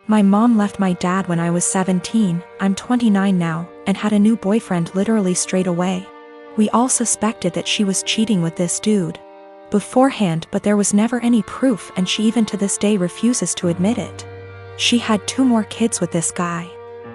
My mom left my dad when I was 17, I'm 29 now, and had a new boyfriend literally straight away. We all suspected that she was cheating with this dude beforehand, but there was never any proof, and she even to this day refuses to admit it. She had 2 more kids with this guy.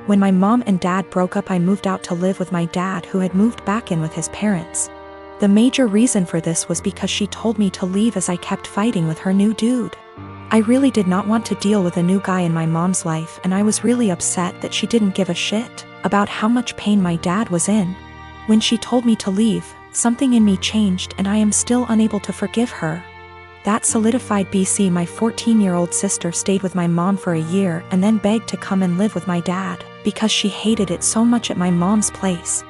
When my mom and dad broke up, I moved out to live with my dad, who had moved back in with his parents. The major reason for this was because she told me to leave as I kept fighting with her new dude. I really did not want to deal with a new guy in my mom's life, and I was really upset that she didn't give a shit about how much pain my dad was in. When she told me to leave, something in me changed, and I am still unable to forgive her. That solidified BC. My 14-year-old sister stayed with my mom for a year and then begged to come and live with my dad because she hated it so much at my mom's place.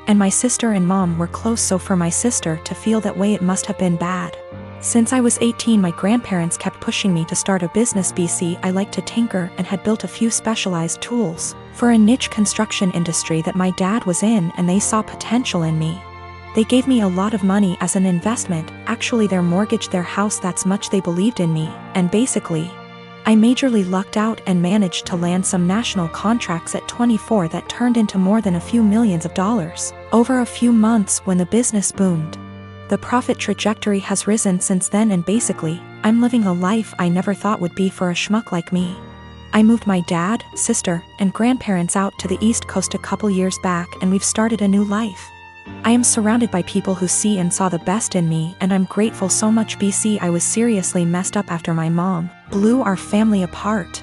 And my sister and mom were close, so for my sister to feel that way, it must have been bad. Since I was 18, my grandparents kept pushing me to start a business. BC. I liked to tinker and had built a few specialized tools for a niche construction industry that my dad was in, and they saw potential in me. They gave me a lot of money as an investment. Actually, their mortgaged their house, that's much they believed in me, and basically, I majorly lucked out and managed to land some national contracts at 24 that turned into more than a few millions of dollars over a few months when the business boomed. The profit trajectory has risen since then, and basically, I'm living a life I never thought would be for a schmuck like me. I moved my dad, sister, and grandparents out to the East Coast a couple years back, and we've started a new life. I am surrounded by people who see and saw the best in me, and I'm grateful so much. BC. I was seriously messed up after my mom blew our family apart.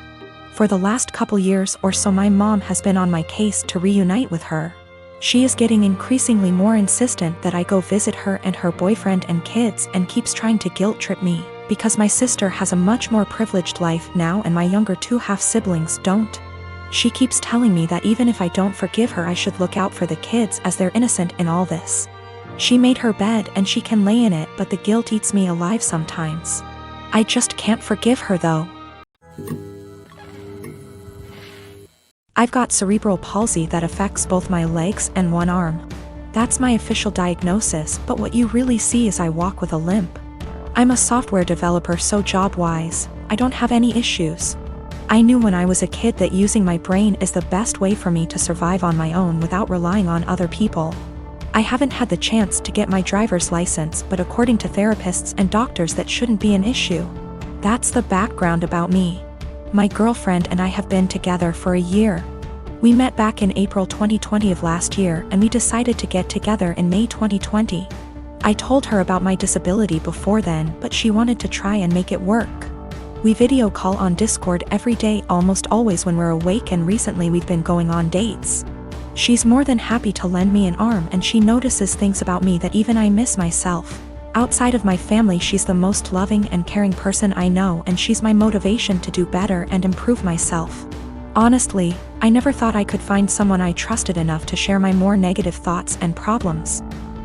For the last couple years or so, my mom has been on my case to reunite with her. She is getting increasingly more insistent that I go visit her and her boyfriend and kids, and keeps trying to guilt trip me because my sister has a much more privileged life now and my younger 2 half-siblings don't. She keeps telling me that even if I don't forgive her, I should look out for the kids as they're innocent in all this. She made her bed and she can lay in it, but the guilt eats me alive sometimes. I just can't forgive her though. I've got cerebral palsy that affects both my legs and 1 arm. That's my official diagnosis, but what you really see is I walk with a limp. I'm a software developer, so job-wise, I don't have any issues. I knew when I was a kid that using my brain is the best way for me to survive on my own without relying on other people. I haven't had the chance to get my driver's license, but according to therapists and doctors, that shouldn't be an issue. That's the background about me. My girlfriend and I have been together for a year. We met back in April 2020 of last year, and we decided to get together in May 2020. I told her about my disability before then, but she wanted to try and make it work. We video call on Discord every day, almost always when we're awake, and recently we've been going on dates. She's more than happy to lend me an arm, and she notices things about me that even I miss myself. Outside of my family, she's the most loving and caring person I know, and she's my motivation to do better and improve myself. Honestly, I never thought I could find someone I trusted enough to share my more negative thoughts and problems.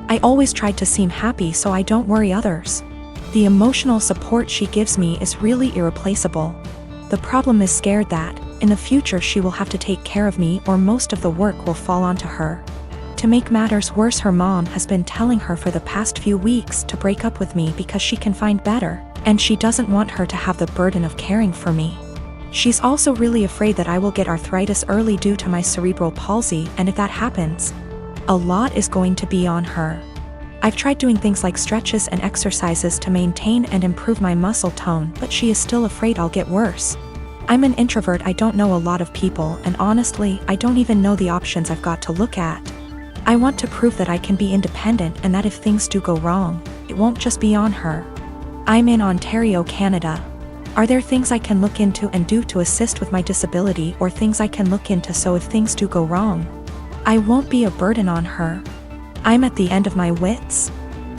I always tried to seem happy so I don't worry others. The emotional support she gives me is really irreplaceable. The problem is scared that, in the future, she will have to take care of me, or most of the work will fall onto her. To make matters worse, her mom has been telling her for the past few weeks to break up with me because she can find better, and she doesn't want her to have the burden of caring for me. She's also really afraid that I will get arthritis early due to my cerebral palsy, and if that happens, a lot is going to be on her. I've tried doing things like stretches and exercises to maintain and improve my muscle tone, but she is still afraid I'll get worse. I'm an introvert, I don't know a lot of people, and honestly, I don't even know the options I've got to look at. I want to prove that I can be independent, and that if things do go wrong, it won't just be on her. I'm in Ontario, Canada. Are there things I can look into and do to assist with my disability, or things I can look into so if things do go wrong, I won't be a burden on her? I'm at the end of my wits.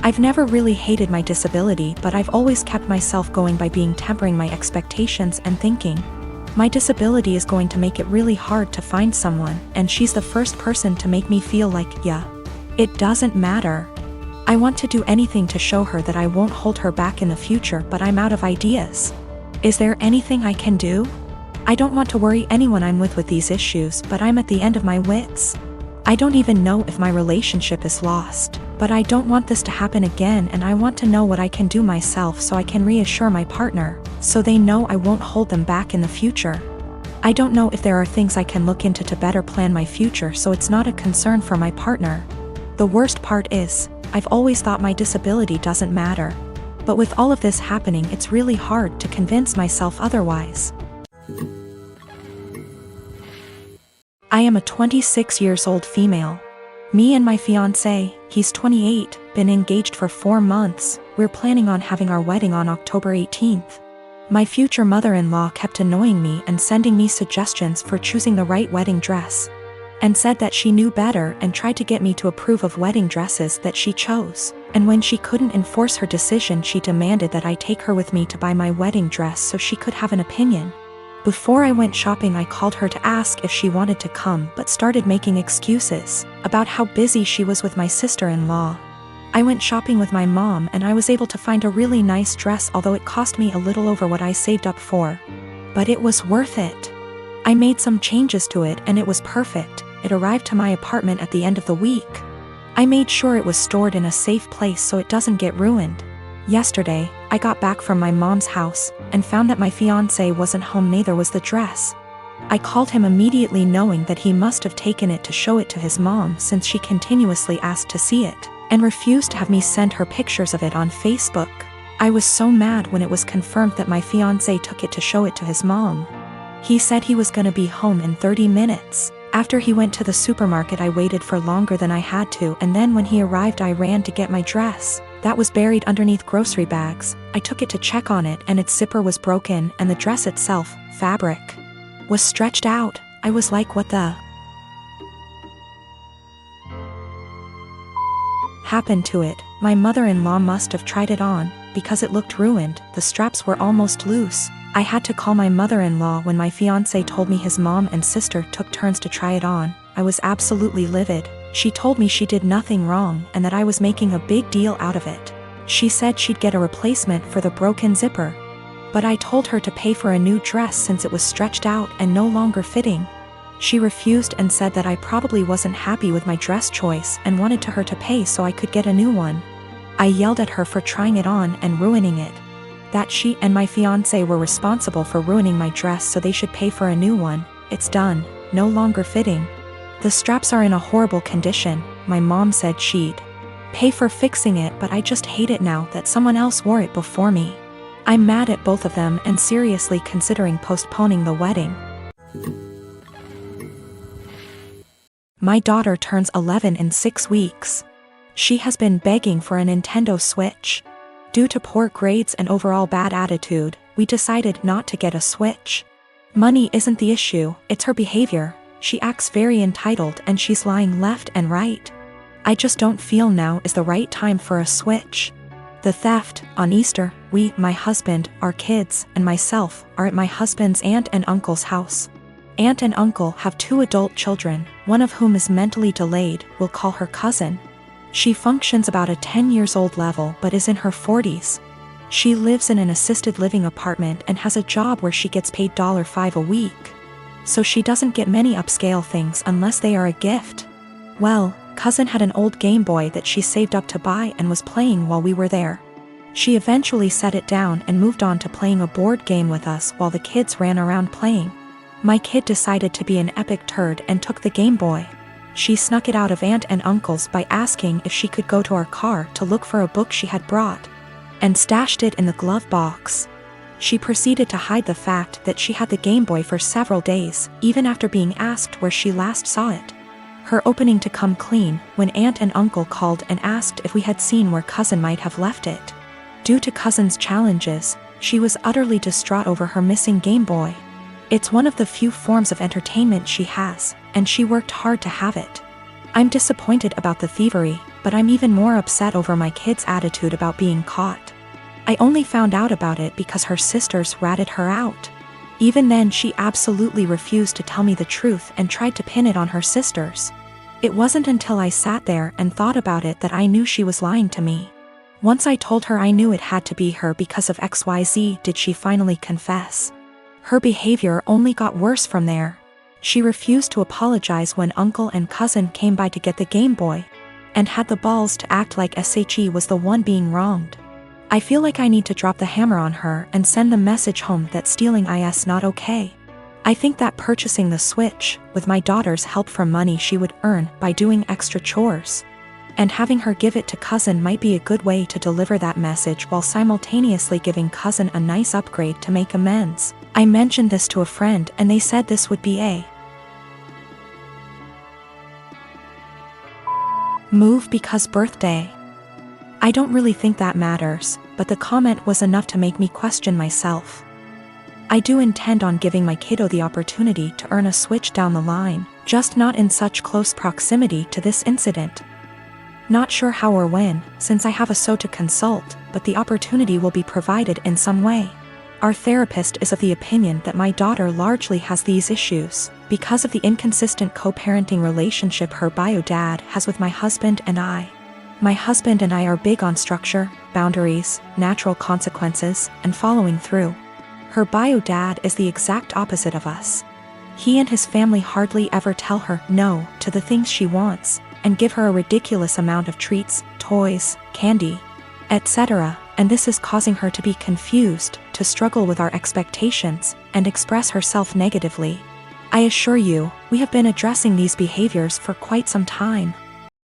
I've never really hated my disability, but I've always kept myself going by tempering my expectations and thinking, my disability is going to make it really hard to find someone, and she's the first person to make me feel like, yeah, it doesn't matter. I want to do anything to show her that I won't hold her back in the future, but I'm out of ideas. Is there anything I can do? I don't want to worry anyone I'm with these issues, but I'm at the end of my wits. I don't even know if my relationship is lost, but I don't want this to happen again, and I want to know what I can do myself so I can reassure my partner, so they know I won't hold them back in the future. I don't know if there are things I can look into to better plan my future so it's not a concern for my partner. The worst part is, I've always thought my disability doesn't matter. But with all of this happening, it's really hard to convince myself otherwise. I am a 26 years old female. Me and my fiancé, he's 28, been engaged for 4 months. We're planning on having our wedding on October 18th. My future mother-in-law kept annoying me and sending me suggestions for choosing the right wedding dress, and said that she knew better and tried to get me to approve of wedding dresses that she chose. And when she couldn't enforce her decision, she demanded that I take her with me to buy my wedding dress so she could have an opinion. Before I went shopping, I called her to ask if she wanted to come, but started making excuses about how busy she was with my sister-in-law. I went shopping with my mom and I was able to find a really nice dress, although it cost me a little over what I saved up for. But it was worth it. I made some changes to it and it was perfect. It arrived to my apartment at the end of the week. I made sure it was stored in a safe place so it doesn't get ruined. Yesterday, I got back from my mom's house and found that my fiancé wasn't home, neither was the dress. I called him immediately, knowing that he must have taken it to show it to his mom, since she continuously asked to see it and refused to have me send her pictures of it on Facebook. I was so mad when it was confirmed that my fiancé took it to show it to his mom. He said he was gonna be home in 30 minutes. After he went to the supermarket, I waited for longer than I had to, and then when he arrived I ran to get my dress. That was buried underneath grocery bags. I took it to check on it and its zipper was broken, and the dress itself, fabric, was stretched out. I was like, what the happened to it? My mother-in-law must have tried it on, because it looked ruined. The straps were almost loose. I had to call my mother-in-law when my fiancé told me his mom and sister took turns to try it on. I was absolutely livid. She told me she did nothing wrong and that I was making a big deal out of it. She said she'd get a replacement for the broken zipper. But I told her to pay for a new dress since it was stretched out and no longer fitting. She refused and said that I probably wasn't happy with my dress choice and wanted her to pay so I could get a new one. I yelled at her for trying it on and ruining it. That she and my fiancé were responsible for ruining my dress, so they should pay for a new one. It's done, no longer fitting. The straps are in a horrible condition. My mom said she'd pay for fixing it, but I just hate it now that someone else wore it before me. I'm mad at both of them and seriously considering postponing the wedding. My daughter turns 11 in 6 weeks. She has been begging for a Nintendo Switch. Due to poor grades and overall bad attitude, we decided not to get a Switch. Money isn't the issue, it's her behavior. She acts very entitled and she's lying left and right. I just don't feel now is the right time for a Switch. The theft, on Easter, we, my husband, our kids, and myself, are at my husband's aunt and uncle's house. Aunt and uncle have 2 adult children, one of whom is mentally delayed. We'll call her cousin. She functions about a 10 years old level but is in her 40s. She lives in an assisted living apartment and has a job where she gets paid $5 a week. So she doesn't get many upscale things unless they are a gift. Well, cousin had an old Game Boy that she saved up to buy and was playing while we were there. She eventually set it down and moved on to playing a board game with us while the kids ran around playing. My kid decided to be an epic turd and took the Game Boy. She snuck it out of aunt and uncle's by asking if she could go to our car to look for a book she had brought, and stashed it in the glove box. She proceeded to hide the fact that she had the Game Boy for several days, even after being asked where she last saw it. Her opening to come clean when aunt and uncle called and asked if we had seen where cousin might have left it. Due to cousin's challenges, she was utterly distraught over her missing Game Boy. It's one of the few forms of entertainment she has, and she worked hard to have it. I'm disappointed about the thievery, but I'm even more upset over my kid's attitude about being caught. I only found out about it because her sisters ratted her out. Even then, she absolutely refused to tell me the truth and tried to pin it on her sisters. It wasn't until I sat there and thought about it that I knew she was lying to me. Once I told her I knew it had to be her because of XYZ, did she finally confess. Her behavior only got worse from there. She refused to apologize when uncle and cousin came by to get the Game Boy, and had the balls to act like SHE was the one being wronged. I feel like I need to drop the hammer on her and send the message home that stealing is not okay. I think that purchasing the Switch, with my daughter's help from money she would earn by doing extra chores, and having her give it to cousin might be a good way to deliver that message while simultaneously giving cousin a nice upgrade to make amends. I mentioned this to a friend and they said this would be a move because birthday. I don't really think that matters, but the comment was enough to make me question myself. I do intend on giving my kiddo the opportunity to earn a Switch down the line, just not in such close proximity to this incident. Not sure how or when, since I have a to consult, but the opportunity will be provided in some way. Our therapist is of the opinion that my daughter largely has these issues because of the inconsistent co-parenting relationship her bio dad has with my husband and I. My husband and I are big on structure, boundaries, natural consequences, and following through. Her bio dad is the exact opposite of us. He and his family hardly ever tell her no to the things she wants, and give her a ridiculous amount of treats, toys, candy, etc., and this is causing her to be confused, to struggle with our expectations, and express herself negatively. I assure you, we have been addressing these behaviors for quite some time.